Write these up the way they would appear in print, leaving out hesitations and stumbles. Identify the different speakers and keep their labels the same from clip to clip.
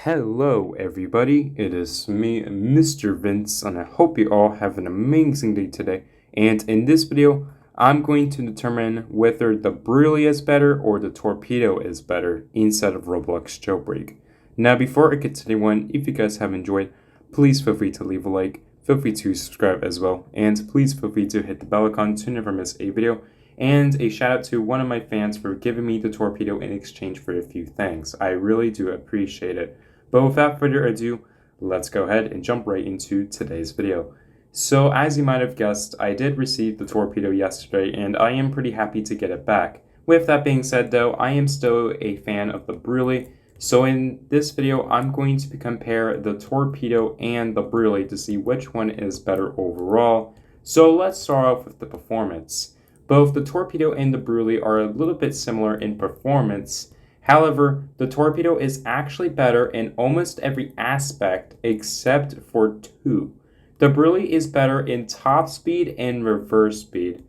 Speaker 1: Hello everybody, it is me, Mr. Vince, and I hope you all have an amazing day today. And in this video, I'm going to determine whether the Brulee is better or the Torpedo is better inside of Roblox Jailbreak. Now before I continue on, if you guys have enjoyed, please feel free to leave a like, feel free to subscribe as well, and please feel free to hit the bell icon to never miss a video. And a shout out to one of my fans for giving me the Torpedo in exchange for a few things. I really do appreciate it. But without further ado, let's go ahead and jump right into today's video. So as you might have guessed, I did receive the Torpedo yesterday and I am pretty happy to get it back. With that being said though, I am still a fan of the Brulee. So in this video, I'm going to compare the Torpedo and the Brulee to see which one is better overall. So let's start off with the performance. Both the Torpedo and the Brulee are a little bit similar in performance. However, the Torpedo is actually better in almost every aspect except for two. The Brulee is better in top speed and reverse speed.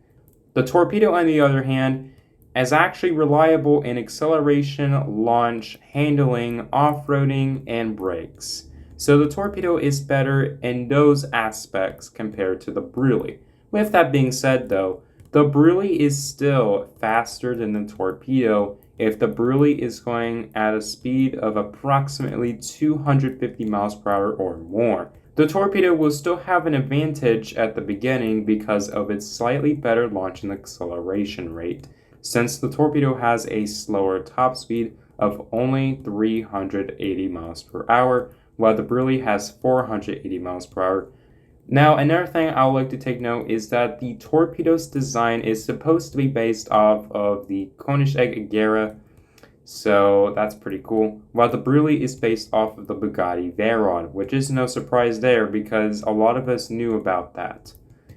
Speaker 1: The Torpedo, on the other hand, is actually reliable in acceleration, launch, handling, off-roading, and brakes. So the Torpedo is better in those aspects compared to the Brulee. With that being said though, the Brulee is still faster than the Torpedo if the Brulee is going at a speed of approximately 250 miles per hour or more. The Torpedo will still have an advantage at the beginning because of its slightly better launch and acceleration rate, since the Torpedo has a slower top speed of only 380 miles per hour, while the Brulee has 480 miles per hour. Now, another thing I would like to take note is that the Torpedo's design is supposed to be based off of the Koenigsegg Agera, so that's pretty cool, while the Brulee is based off of the Bugatti Veyron, which is no surprise there because a lot of us knew about that.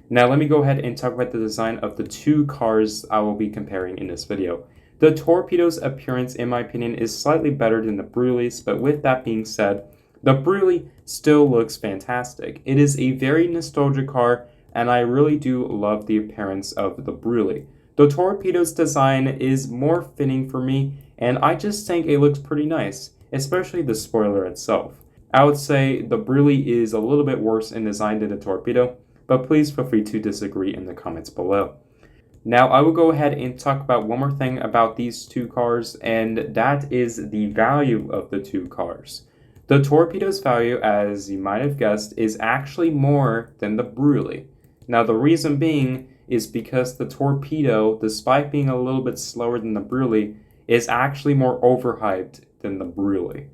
Speaker 1: Now, let me go ahead and talk about the design of the two cars I will be comparing in this video. The Torpedo's appearance, in my opinion, is slightly better than the Brulee's, but with that being said, the Brulee still looks fantastic. It is a very nostalgic car, and I really do love the appearance of the Brulee. The Torpedo's design is more fitting for me, and I just think it looks pretty nice, especially the spoiler itself. I would say the Brulee is a little bit worse in design than the Torpedo, but please feel free to disagree in the comments below. Now, I will go ahead and talk about one more thing about these two cars, and that is the value of the two cars. The Torpedo's value, as you might have guessed, is actually more than the Brulee. Now, the reason being is because the Torpedo, despite being a little bit slower than the Brulee, is actually more overhyped than the Brulee.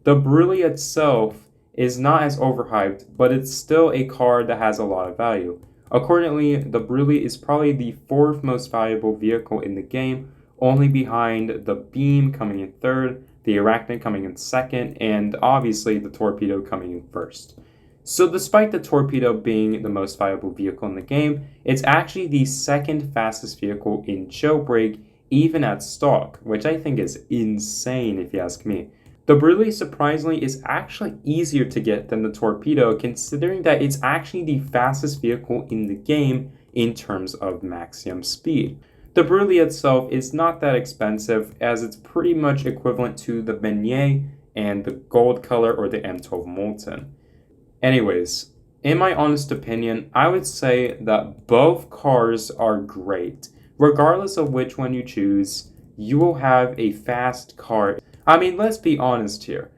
Speaker 1: The Brulee itself is not as overhyped, but it's still a car that has a lot of value. Accordingly, the Brulee is probably the fourth most valuable vehicle in the game, only behind the Beam coming in third, the Arachnid coming in second, and obviously the Torpedo coming in first. So despite the Torpedo being the most valuable vehicle in the game, it's actually the second fastest vehicle in Jailbreak, even at stock, which I think is insane if you ask me. The Brulee, surprisingly, is actually easier to get than the Torpedo, considering that it's actually the fastest vehicle in the game in terms of maximum speed. The Brulee itself is not that expensive, as it's pretty much equivalent to the Beignet and the Gold Color or the M12 Molten. Anyways, in my honest opinion, I would say that both cars are great. Regardless of which one you choose, you will have a fast car. I mean, let's be honest here.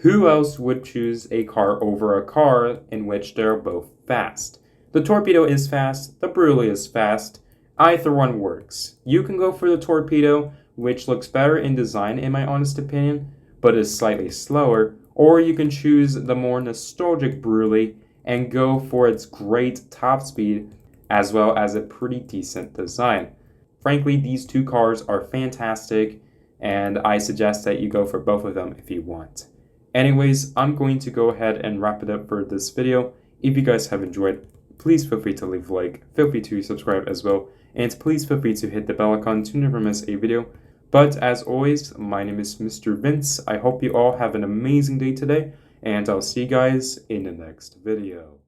Speaker 1: Who else would choose a car over a car in which they're both fast? The Torpedo is fast, the Brulee is fast. Either one works. You can go for the Torpedo, which looks better in design in my honest opinion, but is slightly slower, or you can choose the more nostalgic Brulee and go for its great top speed as well as a pretty decent design. Frankly, these two cars are fantastic, and I suggest that you go for both of them if you want. Anyways, I'm going to go ahead and wrap it up for this video. If you guys have enjoyed, please feel free to leave a like, feel free to subscribe as well, and please feel free to hit the bell icon to never miss a video. But as always, my name is Mr. Vince. I hope you all have an amazing day today, and I'll see you guys in the next video.